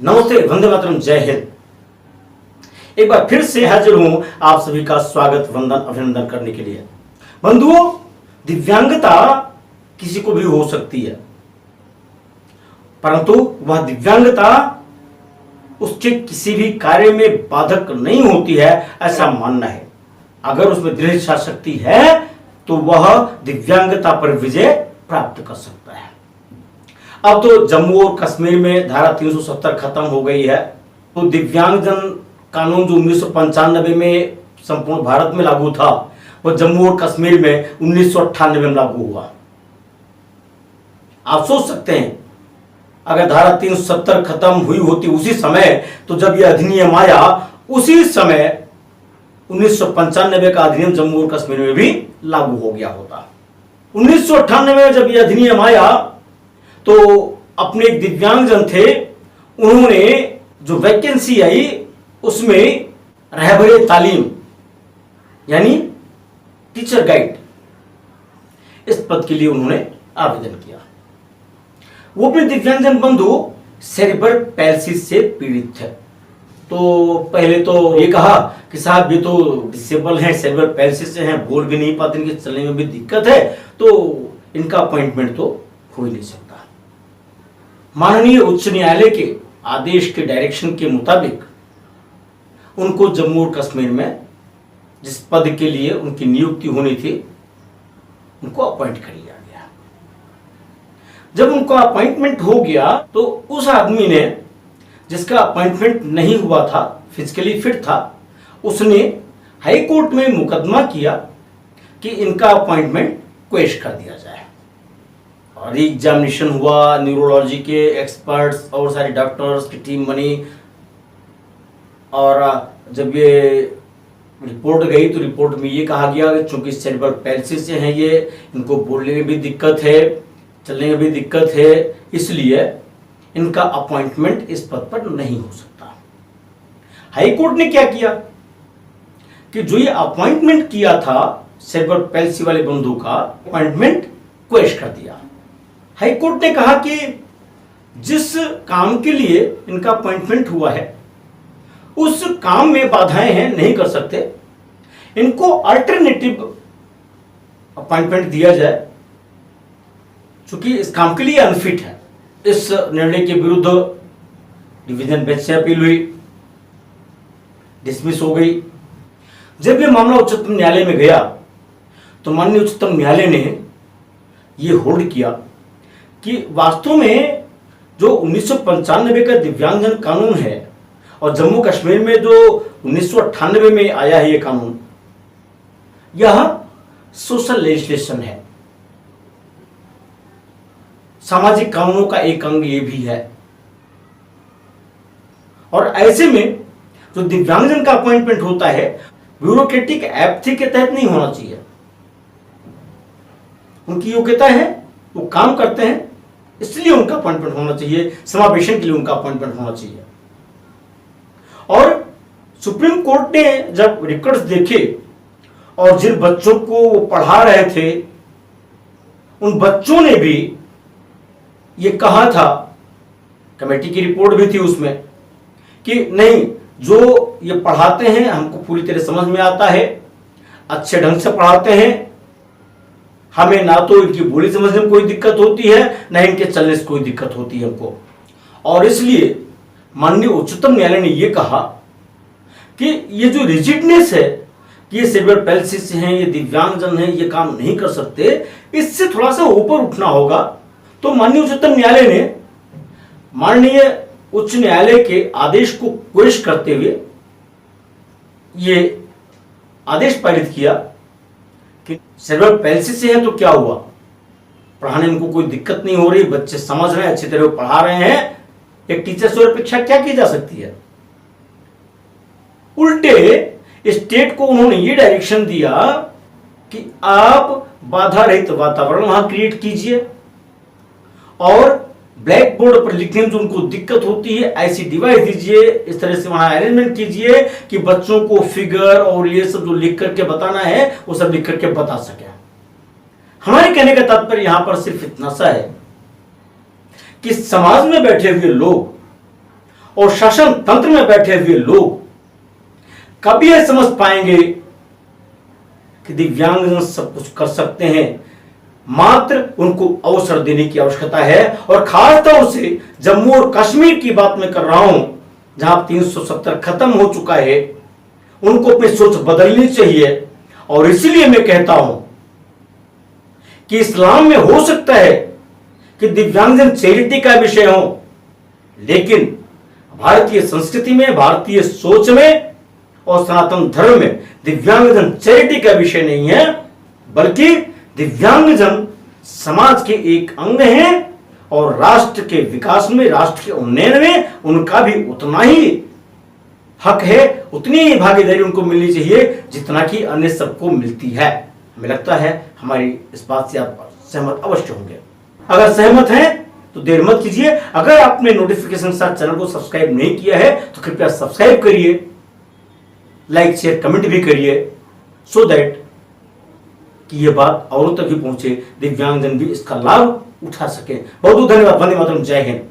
नमस्ते, वंदे मातरम, जय हिंद। एक बार फिर से हाजिर हूं आप सभी का स्वागत, वंदन, अभिनंदन करने के लिए। बंधुओं, दिव्यांगता किसी को भी हो सकती है, परंतु वह दिव्यांगता उसके किसी भी कार्य में बाधक नहीं होती है, ऐसा मानना है। अगर उसमें दृढ़ इच्छा शक्ति है तो वह दिव्यांगता पर विजय प्राप्त कर सकता है। अब तो जम्मू और कश्मीर में धारा 370 खत्म हो गई है, तो दिव्यांगजन कानून जो 1995 में संपूर्ण भारत में लागू था, वह जम्मू और कश्मीर में 1998 में लागू हुआ। आप सोच सकते हैं, अगर धारा 370 खत्म हुई होती उसी समय, तो जब यह अधिनियम आया उसी समय 1995 का अधिनियम जम्मू और कश्मीर में भी लागू हो गया होता। 1998 में जब यह अधिनियम आया तो अपने एक दिव्यांगजन थे, उन्होंने जो वैकेंसी आई उसमें रहबरे तालीम यानी टीचर गाइड, इस पद के लिए उन्होंने आवेदन किया। वो अपने दिव्यांगजन बंधु सेरेब्रल पैल्सी से पीड़ित थे। तो पहले तो ये कहा कि साहब ये तो डिसेबल हैं, सेरेब्रल पैल्सी से हैं, बोल भी नहीं पाते, इनके चलने में भी दिक्कत है, तो इनका अपॉइंटमेंट तो हो ही नहीं सकता। माननीय उच्च न्यायालय के आदेश के डायरेक्शन के मुताबिक उनको जम्मू और कश्मीर में जिस पद के लिए उनकी नियुक्ति होनी थी, उनको अपॉइंट कर लिया गया। जब उनका अपॉइंटमेंट हो गया तो उस आदमी ने, जिसका अपॉइंटमेंट नहीं हुआ था, फिजिकली फिट था, उसने हाई कोर्ट में मुकदमा किया कि इनका अपॉइंटमेंट क्वेश कर दिया जाए। और एग्जामिनेशन हुआ, न्यूरोलॉजी के एक्सपर्ट्स और सारे डॉक्टर्स की टीम बनी, और जब ये रिपोर्ट गई तो रिपोर्ट में ये कहा गया कि चूंकि सेरेब्रल पैल्सी से हैं ये, इनको बोलने में भी दिक्कत है, चलने में भी दिक्कत है, इसलिए इनका अपॉइंटमेंट इस पद पर नहीं हो सकता। हाई कोर्ट ने क्या किया कि जो ये अपॉइंटमेंट किया था सेरेब्रल पैल्सी वाले बंधु का, अपॉइंटमेंट क्वेश कर दिया। हाई कोर्ट ने कहा कि जिस काम के लिए इनका अपॉइंटमेंट हुआ है उस काम में बाधाएं हैं, नहीं कर सकते, इनको अल्टरनेटिव अपॉइंटमेंट दिया जाए, चूंकि इस काम के लिए अनफिट है। इस निर्णय के विरुद्ध डिवीजन बेंच से अपील हुई, डिसमिस हो गई। जब यह मामला उच्चतम न्यायालय में गया तो माननीय उच्चतम न्यायालय ने यह होल्ड किया कि वास्तव में जो 1995 का दिव्यांगजन कानून है और जम्मू कश्मीर में जो 1998 में आया है ये कानून, यह सोशल लेजिस्लेशन है, सामाजिक कानूनों का एक अंग ये भी है। और ऐसे में जो दिव्यांगजन का अपॉइंटमेंट होता है ब्यूरोक्रेटिक एप्थी के तहत नहीं होना चाहिए। उनकी योग्यता है, वो काम करते हैं, इसलिए उनका अपॉइंटमेंट होना चाहिए, समावेशन के लिए उनका अपॉइंटमेंट होना चाहिए। और सुप्रीम कोर्ट ने जब रिकॉर्ड्स देखे और जिन बच्चों को वो पढ़ा रहे थे उन बच्चों ने भी ये कहा था, कमेटी की रिपोर्ट भी थी उसमें, कि नहीं, जो ये पढ़ाते हैं हमको पूरी तरह समझ में आता है, अच्छे ढंग से पढ़ाते हैं, हमें ना तो इनकी बोली समझने में कोई दिक्कत होती है, ना इनके चलने से कोई दिक्कत होती है हमको। और इसलिए माननीय उच्चतम न्यायालय ने यह कहा कि ये जो रिजिडनेस है कि ये सेरेब्रल पैल्सी से हैं, ये दिव्यांगजन हैं, ये काम नहीं कर सकते, इससे थोड़ा सा ऊपर उठना होगा। तो माननीय उच्चतम न्यायालय ने माननीय उच्च न्यायालय के आदेश को क्वेश करते हुए ये आदेश पारित किया कि सेरेब्रल पैल्सी से हैं तो क्या हुआ, पढ़ाने में कोई दिक्कत नहीं हो रही, बच्चे समझ रहे हैं, अच्छी तरह पढ़ा रहे हैं, एक टीचर से और अपेक्षा क्या की जा सकती है। उल्टे स्टेट को उन्होंने ये डायरेक्शन दिया कि आप बाधा रहित वातावरण वहां क्रिएट कीजिए और ब्लैक बोर्ड पर लिखने में जो उनको दिक्कत होती है ऐसी डिवाइस दीजिए, इस तरह से वहां अरेंजमेंट कीजिए कि बच्चों को फिगर और ये सब जो लिख करके बताना है वो सब लिख करके बता सके। हमारे कहने का तात्पर्य यहां पर सिर्फ इतना सा है कि समाज में बैठे हुए लोग और शासन तंत्र में बैठे हुए लोग कभी यह समझ पाएंगे कि दिव्यांगजन सब कुछ कर सकते हैं। मात्र उनको अवसर देने की आवश्यकता है। और खासतौर से जम्मू और कश्मीर की बात मैं कर रहा हूं, जहां 370 खत्म हो चुका है, उनको अपनी सोच बदलनी चाहिए। और इसलिए मैं कहता हूं कि इस्लाम में हो सकता है कि दिव्यांगजन चैरिटी का विषय हो, लेकिन भारतीय संस्कृति में, भारतीय सोच में और सनातन धर्म में दिव्यांगजन चैरिटी का विषय नहीं है, बल्कि दिव्यांगजन समाज के एक अंग हैं और राष्ट्र के विकास में, राष्ट्र के उन्नयन में उनका भी उतना ही हक है, उतनी ही भागीदारी उनको मिलनी चाहिए जितना कि अन्य सबको मिलती है। हमें लगता है हमारी इस बात से आप सहमत अवश्य होंगे। अगर सहमत हैं तो देर मत कीजिए। अगर आपने नोटिफिकेशन के साथ चैनल को सब्सक्राइब नहीं किया है तो कृपया सब्सक्राइब करिए, लाइक शेयर कमेंट भी करिए, सो दैट कि यह बात औरों तक भी पहुंचे, दिव्यांगजन भी इसका लाभ उठा सके। बहुत बहुत धन्यवाद। वंदे मातरम। जय हिंद।